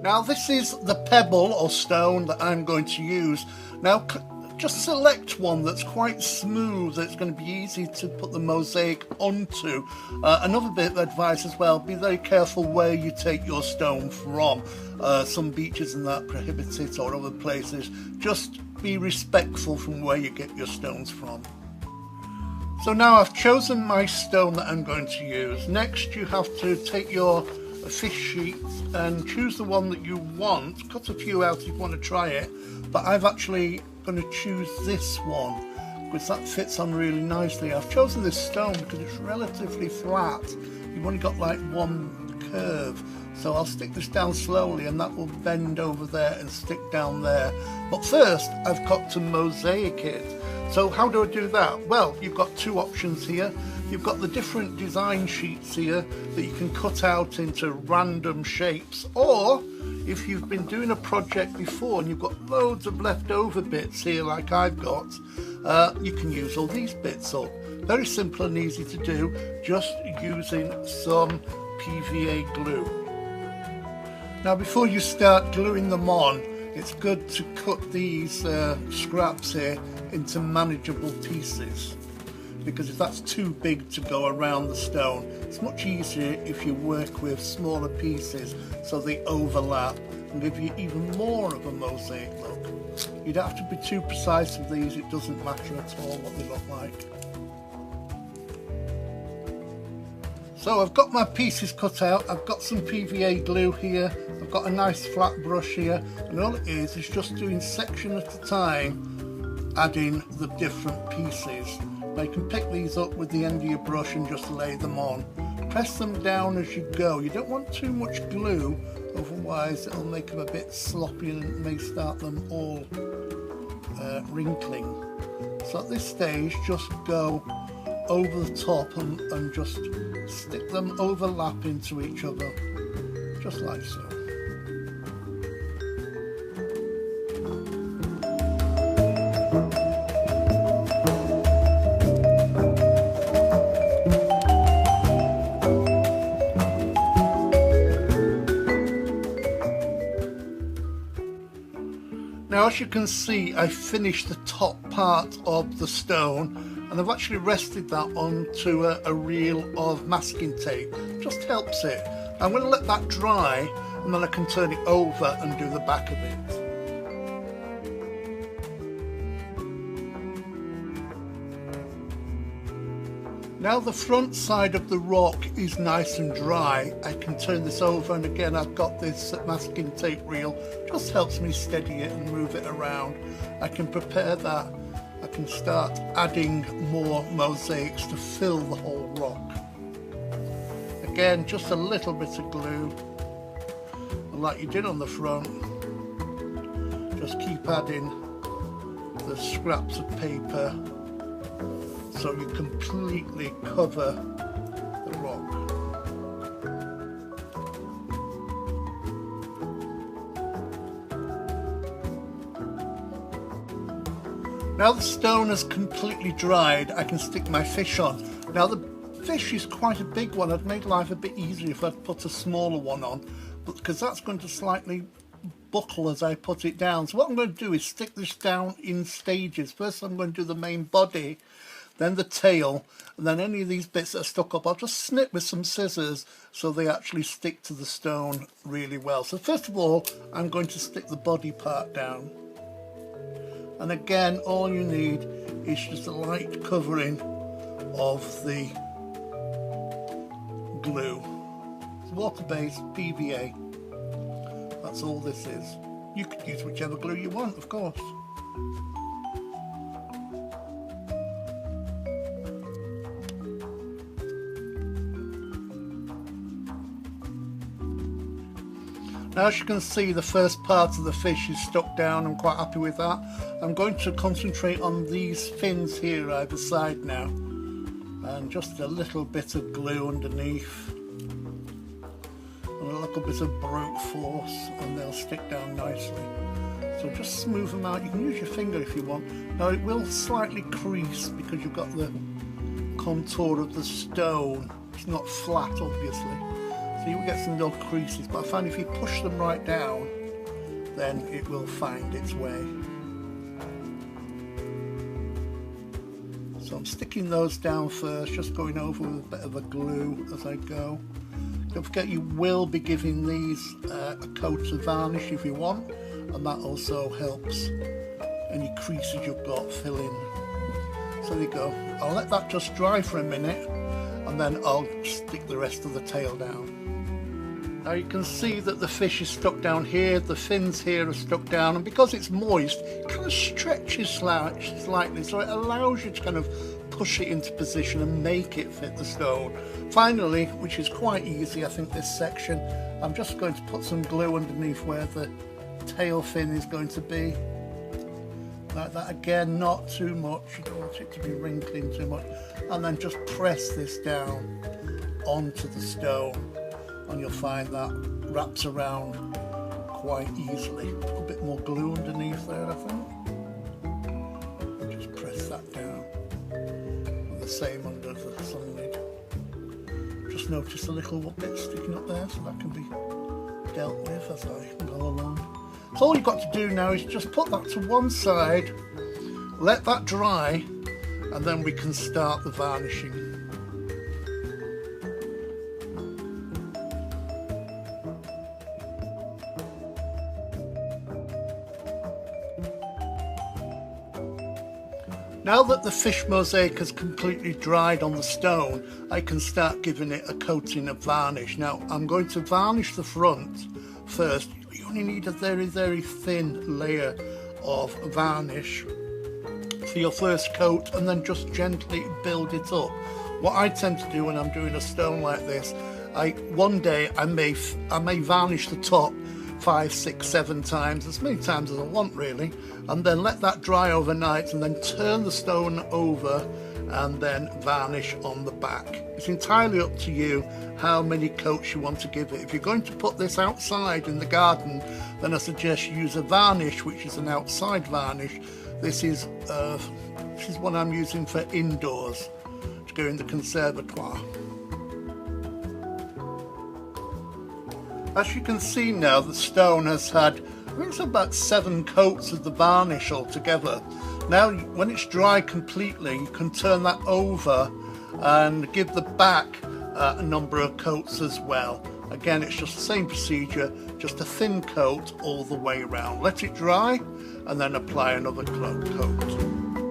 Now this is the pebble or stone that I'm going to use. Now just select one that's quite smooth, that's going to be easy to put the mosaic onto. Another bit of advice as well, be very careful where you take your stone from. Some beaches and that prohibit it, or other places. Just be respectful from where you get your stones from. So now I've chosen my stone that I'm going to use. Next you have to take your fish sheet and choose the one that you want. Cut a few out if you want to try it, but I've actually going to choose this one because that fits on really nicely. I've chosen this stone because it's relatively flat. You've only got like one curve, so I'll stick this down slowly and that will bend over there and stick down there. But first I've got to mosaic it. So how do I do that? Well, you've got two options here. You've got the different design sheets here that you can cut out into random shapes, or if you've been doing a project before and you've got loads of leftover bits here like I've got, you can use all these bits up. Very simple and easy to do, just using some PVA glue. Now before you start gluing them on, it's good to cut these scraps here into manageable pieces, because if that's too big to go around the stone, it's much easier if you work with smaller pieces so they overlap and give you even more of a mosaic look. You don't have to be too precise with these, it doesn't matter at all what they look like. So I've got my pieces cut out, I've got some PVA glue here, I've got a nice flat brush here, and all it is just doing section at a time, adding the different pieces. Now you can pick these up with the end of your brush and just lay them on. Press them down as you go. You don't want too much glue, otherwise it'll make them a bit sloppy and it may start them all wrinkling. So at this stage just go over the top and just stick them overlap into each other, just like so. Now as you can see, I finished the top part of the stone and I've actually rested that onto a reel of masking tape. Just helps it. I'm going to let that dry and then I can turn it over and do the back of it. Now the front side of the rock is nice and dry. I can turn this over, and again I've got this masking tape reel. Just helps me steady it and move it around. I can prepare that. I can start adding more mosaics to fill the whole rock. Again, just a little bit of glue, and like you did on the front, just keep adding the scraps of paper so you completely cover the rock. Now the stone has completely dried, I can stick my fish on. Now the fish is quite a big one. I'd make life a bit easier if I'd put a smaller one on, but because that's going to slightly buckle as I put it down. So what I'm going to do is stick this down in stages. First I'm going to do the main body, then the tail, and then any of these bits that are stuck up, I'll just snip with some scissors so they actually stick to the stone really well. So first of all, I'm going to stick the body part down. And again, all you need is just a light covering of the glue. It's water-based PVA. That's all this is. You could use whichever glue you want, of course. Now as you can see, the first part of the fish is stuck down. I'm quite happy with that. I'm going to concentrate on these fins here either side now, and just a little bit of glue underneath and a little bit of brute force, and they'll stick down nicely. So So just smooth them out. You can use your finger if you want. Now it will slightly crease because you've got the contour of the stone. It's not flat, obviously. So you will get some little creases, but I find if you push them right down, then it will find its way. So I'm sticking those down first, just going over with a bit of a glue as I go. Don't forget you will be giving these a coat of varnish if you want, and that also helps any creases you've got fill in. So there you go. I'll let that just dry for a minute and then I'll stick the rest of the tail down. Now you can see that the fish is stuck down here, the fins here are stuck down, and because it's moist, it kind of stretches slightly, so it allows you to kind of push it into position and make it fit the stone. Finally, which is quite easy, I think, this section, I'm just going to put some glue underneath where the tail fin is going to be. Like that, again, not too much, you don't want it to be wrinkling too much, and then just press this down onto the stone, and you'll find that wraps around quite easily. Put a bit more glue underneath there, I think. And just press that down. And the same under the sun lid. Just notice a little bit sticking up there, so that can be dealt with as I go along. So all you've got to do now is just put that to one side, let that dry, and then we can start the varnishing. Now that the fish mosaic has completely dried on the stone, I can start giving it a coating of varnish. Now I'm going to varnish the front first. You only need a very, very thin layer of varnish for your first coat, and then just gently build it up. What I tend to do when I'm doing a stone like this, one day I may varnish the top 5, 6, 7 times, as many times as I want really, and then let that dry overnight, and then turn the stone over and then varnish on the back. It's entirely up to you how many coats you want to give it. If you're going to put this outside in the garden, then I suggest you use a varnish, which is an outside varnish. This is what I'm using for indoors to go in the conservatoire. As you can see now, the stone has had, I think it's about 7 coats of the varnish altogether. Now when it's dry completely, you can turn that over and give the back a number of coats as well. Again, it's just the same procedure, just a thin coat all the way around. Let it dry and then apply another coat.